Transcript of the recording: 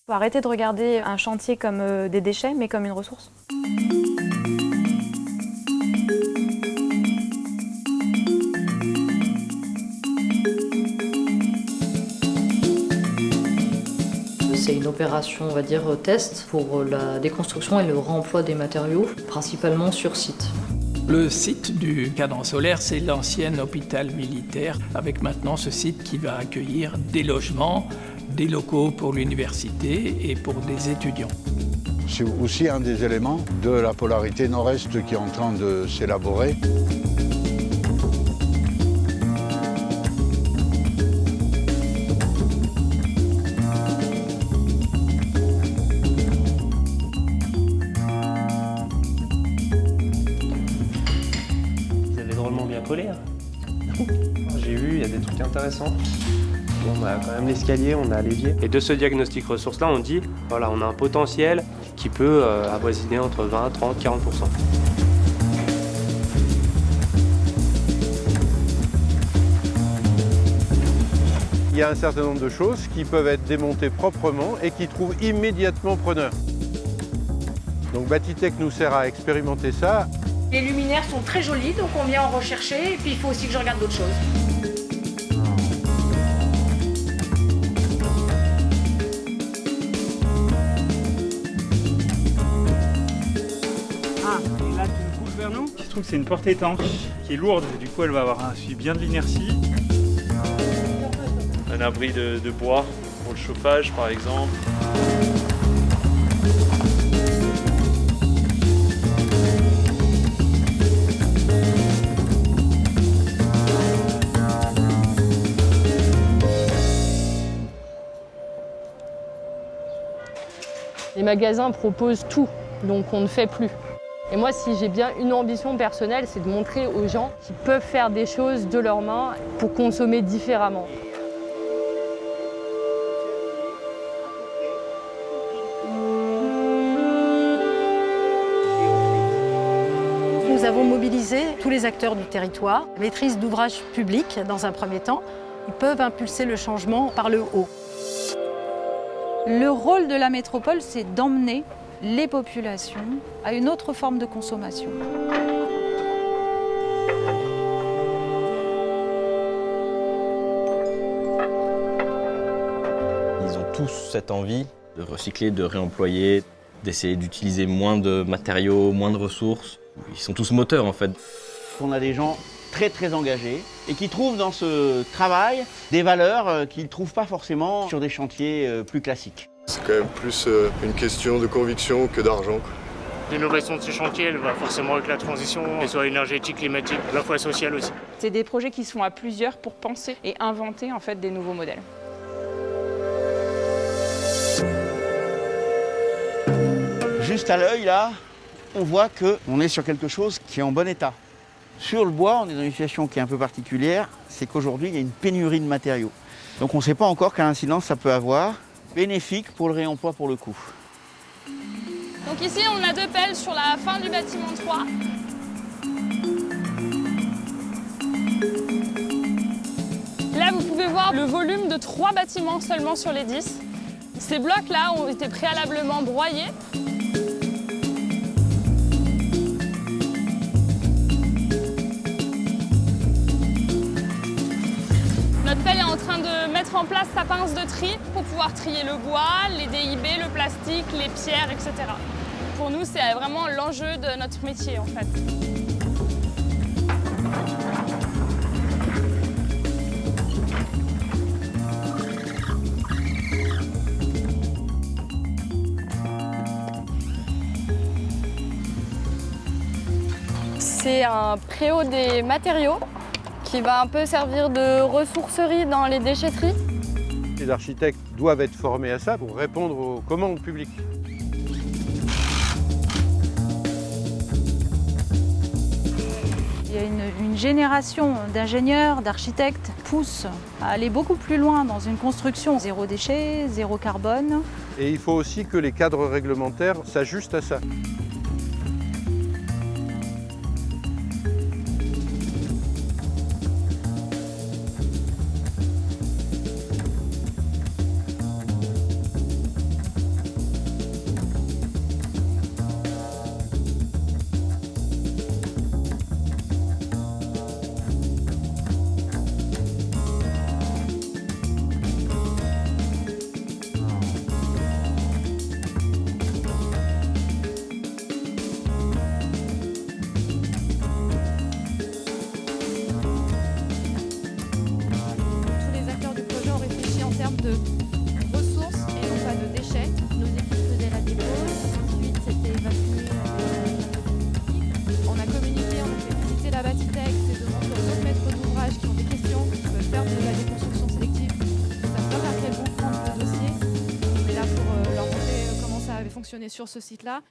Faut arrêter de regarder un chantier comme des déchets, mais comme une ressource. C'est une opération, on va dire, test pour la déconstruction et le réemploi des matériaux, principalement sur site. Le site du cadran solaire, c'est l'ancien hôpital militaire, avec maintenant ce site qui va accueillir des logements, des locaux pour l'université et pour des étudiants. C'est aussi un des éléments de la polarité nord-est qui est en train de s'élaborer. Bien collé. J'ai vu, il y a des trucs intéressants. On a quand même l'escalier, on a l'évier. Et de ce diagnostic ressources-là, on dit, voilà, on a un potentiel qui peut avoisiner entre 20, 30, 40%. Il y a un certain nombre de choses qui peuvent être démontées proprement et qui trouvent immédiatement preneur. Donc Batitech nous sert à expérimenter ça. Les luminaires sont très jolis, donc on vient en rechercher, et puis il faut aussi que je regarde d'autres choses. Ah, et là tu me coules vers nous. Il se trouve que c'est une porte étanche qui est lourde, du coup elle va avoir un suivi bien de l'inertie. Un abri de bois pour le chauffage par exemple. Les magasins proposent tout, donc on ne fait plus. Et moi, si j'ai bien une ambition personnelle, c'est de montrer aux gens qu'ils peuvent faire des choses de leurs mains pour consommer différemment. Nous avons mobilisé tous les acteurs du territoire, maîtrise d'ouvrage public dans un premier temps. Ils peuvent impulser le changement par le haut. Le rôle de la métropole, c'est d'emmener les populations à une autre forme de consommation. Ils ont tous cette envie de recycler, de réemployer, d'essayer d'utiliser moins de matériaux, moins de ressources. Ils sont tous moteurs en fait. On a des gens très engagés et qui trouvent dans ce travail des valeurs qu'ils ne trouvent pas forcément sur des chantiers plus classiques. C'est quand même plus une question de conviction que d'argent. L'innovation de ce chantier, elle va forcément avec la transition, qu'elle soit énergétique, climatique, à la fois sociale aussi. C'est des projets qui se font à plusieurs pour penser et inventer en fait des nouveaux modèles. Juste à l'œil là, on voit qu'on est sur quelque chose qui est en bon état. Sur le bois, on est dans une situation qui est un peu particulière, c'est qu'aujourd'hui il y a une pénurie de matériaux. Donc on ne sait pas encore quelle incidence ça peut avoir. Bénéfique pour le réemploi pour le coup. Donc ici on a 2 pelles sur la fin du bâtiment 3. Là vous pouvez voir le volume de 3 bâtiments seulement sur les 10. Ces blocs là ont été préalablement broyés. Notre pelle est en train de mettre en place sa pince de tri pour pouvoir trier le bois, les DIB, le plastique, les pierres, etc. Pour nous, c'est vraiment l'enjeu de notre métier, en fait. C'est un préau des matériaux qui va un peu servir de ressourcerie dans les déchetteries. Les architectes doivent être formés à ça pour répondre aux commandes publiques. Il y a une génération d'ingénieurs, d'architectes pousse à aller beaucoup plus loin dans une construction zéro déchet, zéro carbone. Et il faut aussi que les cadres réglementaires s'ajustent à ça. fonctionner sur ce site-là.